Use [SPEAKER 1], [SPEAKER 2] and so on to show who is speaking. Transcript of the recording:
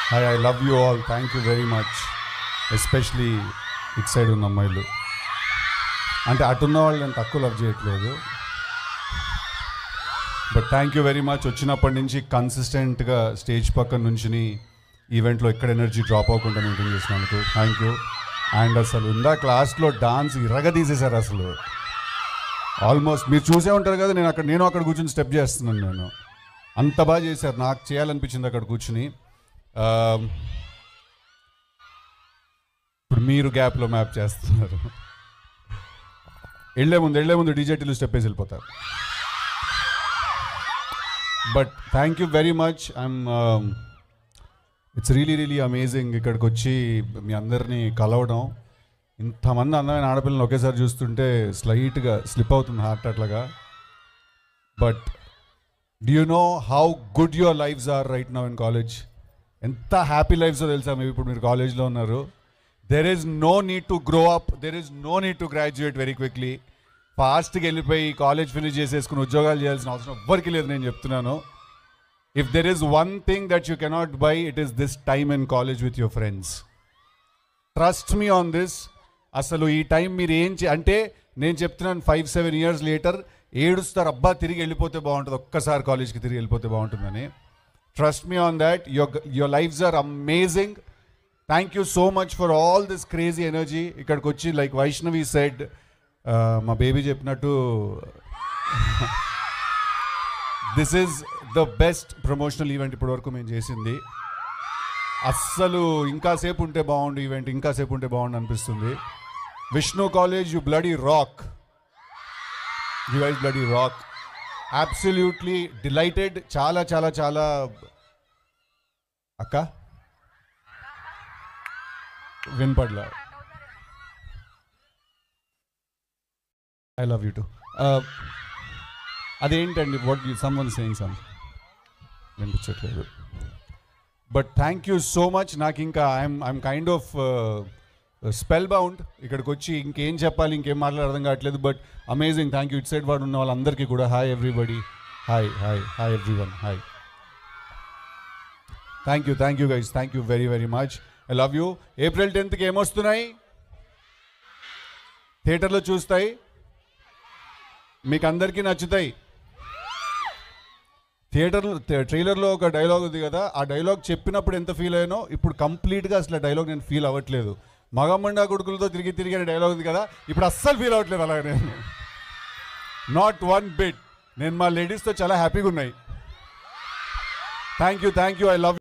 [SPEAKER 1] Hi, I love you all. Thank you very much. Especially it side ఉన్న అమ్మాయిలు, అంటే అటున్న వాళ్ళు నేను తక్కువ లవ్ చేయట్లేదు, but thank you very much. వచ్చినప్పటి నుంచి కన్సిస్టెంట్గా స్టేజ్ పక్కన నుంచి ఈవెంట్లో ఎక్కడ ఎనర్జీ డ్రాప్ అవ్వకుండా మెయింటైన్ చేసినందుకు థ్యాంక్ యూ. అండ్ అసలు ఇందా క్లాస్లో డాన్స్ ఇరగదీసేశారు అసలు. ఆల్మోస్ట్ మీరు చూసే ఉంటారు కదా, నేను అక్కడ కూర్చొని స్టెప్ చేస్తున్నాను. నేను అంత బాగా చేశారు, నాకు చేయాలనిపించింది అక్కడ కూర్చుని. ఇప్పుడు మీరు గ్యాప్లో మ్యాప్ చేస్తున్నారు. వెళ్ళే ముందు డీజేటీలు స్టెప్ వేసి వెళ్ళిపోతారు. But thank you very much. It's really amazing ఇక్కడికి వచ్చి మీ అందరినీ కలవడం. ఇంతమంది అందమైన ఆడపిల్లని ఒకేసారి చూస్తుంటే స్లైట్గా స్లిప్ అవుతుంది హార్ట్ అట్లాగా. But do you know how good your lives are right now in college? ఎంత హ్యాపీ లైఫ్సో తెలుసా మీరు ఇప్పుడు మీరు కాలేజ్లో ఉన్నారు. There is no need to grow up, there is no need to graduate very quickly. ఫాస్ట్గా వెళ్ళిపోయి కాలేజ్ ఫినిష్ చేసేసుకుని ఉద్యోగాలు చేయాల్సిన అవసరం ఎవ్వరికి లేదు. నేను చెప్తున్నాను, if there is one thing that you cannot by, it is this time in college with your friends. Trust me on this. అసలు ఈ టైం మీరు అంటే నేను చెప్తున్నాను, 5-7 years లేటర్ ఏడుస్తారు, అబ్బా తిరిగి వెళ్ళిపోతే బాగుంటుంది, ఒక్కసారి కాలేజ్కి తిరిగి వెళ్ళిపోతే బాగుంటుందని. Trust me on that. Your lives are amazing. Thank you so much for all this crazy energy. ఇక్కడికి వచ్చి లైక్ వైష్ణవి సెడ్, మా బేబీ చెప్పినట్టు this is the best promotional event ఇప్పటివరకు మేము చేసింది. అస్సలు ఇంకాసేపు ఉంటే బాగుండు ఈవెంట్, ఇంకాసేపు ఉంటే బాగుండు అనిపిస్తుంది. Vishnu college, you bloody rock. You guys bloody rock. Absolutely delighted. చాలా చాలా చాలా. అక్క వినపడ్లా. I love you too. అదేంటండి, వాట్ సమ్వన్ సేయింగ్ సమ్ వినిపించట్లేదు. But thank you so much. నాకు ఇంకా I'm kind of spellbound. ఇక్కడికి వచ్చి ఇంకేం చెప్పాలి, ఇంకేం మాట్లాడాలి అర్థం కావట్లేదు. But amazing. Thank you. It side వాడు ఉన్న వాళ్ళందరికీ కూడా hi everybody. Hi everyone. Hi. Thank you guys. Thank you very much. I love you. April 10th ఏమొస్తున్నాయి? థియేటర్లో చూస్తాయి, మీకు అందరికీ నచ్చుతాయి. ట్రైలర్లో ఒక డైలాగ్ ఉంది కదా, ఆ డైలాగ్ చెప్పినప్పుడు ఎంత ఫీల్ అయ్యానో ఇప్పుడు కంప్లీట్గా అసలు డైలాగ్ నేను ఫీల్ అవ్వట్లేదు. మగమండా కొడుకులతో తిరిగి డైలాగ్ ఉంది కదా, ఇప్పుడు అస్సలు ఫీల్ అవ్వట్లేదు అలాగే. నేను నాట్ వన్ బిట్. నేను మా లేడీస్తో చాలా హ్యాపీగా ఉన్నాయి. Thank you. I love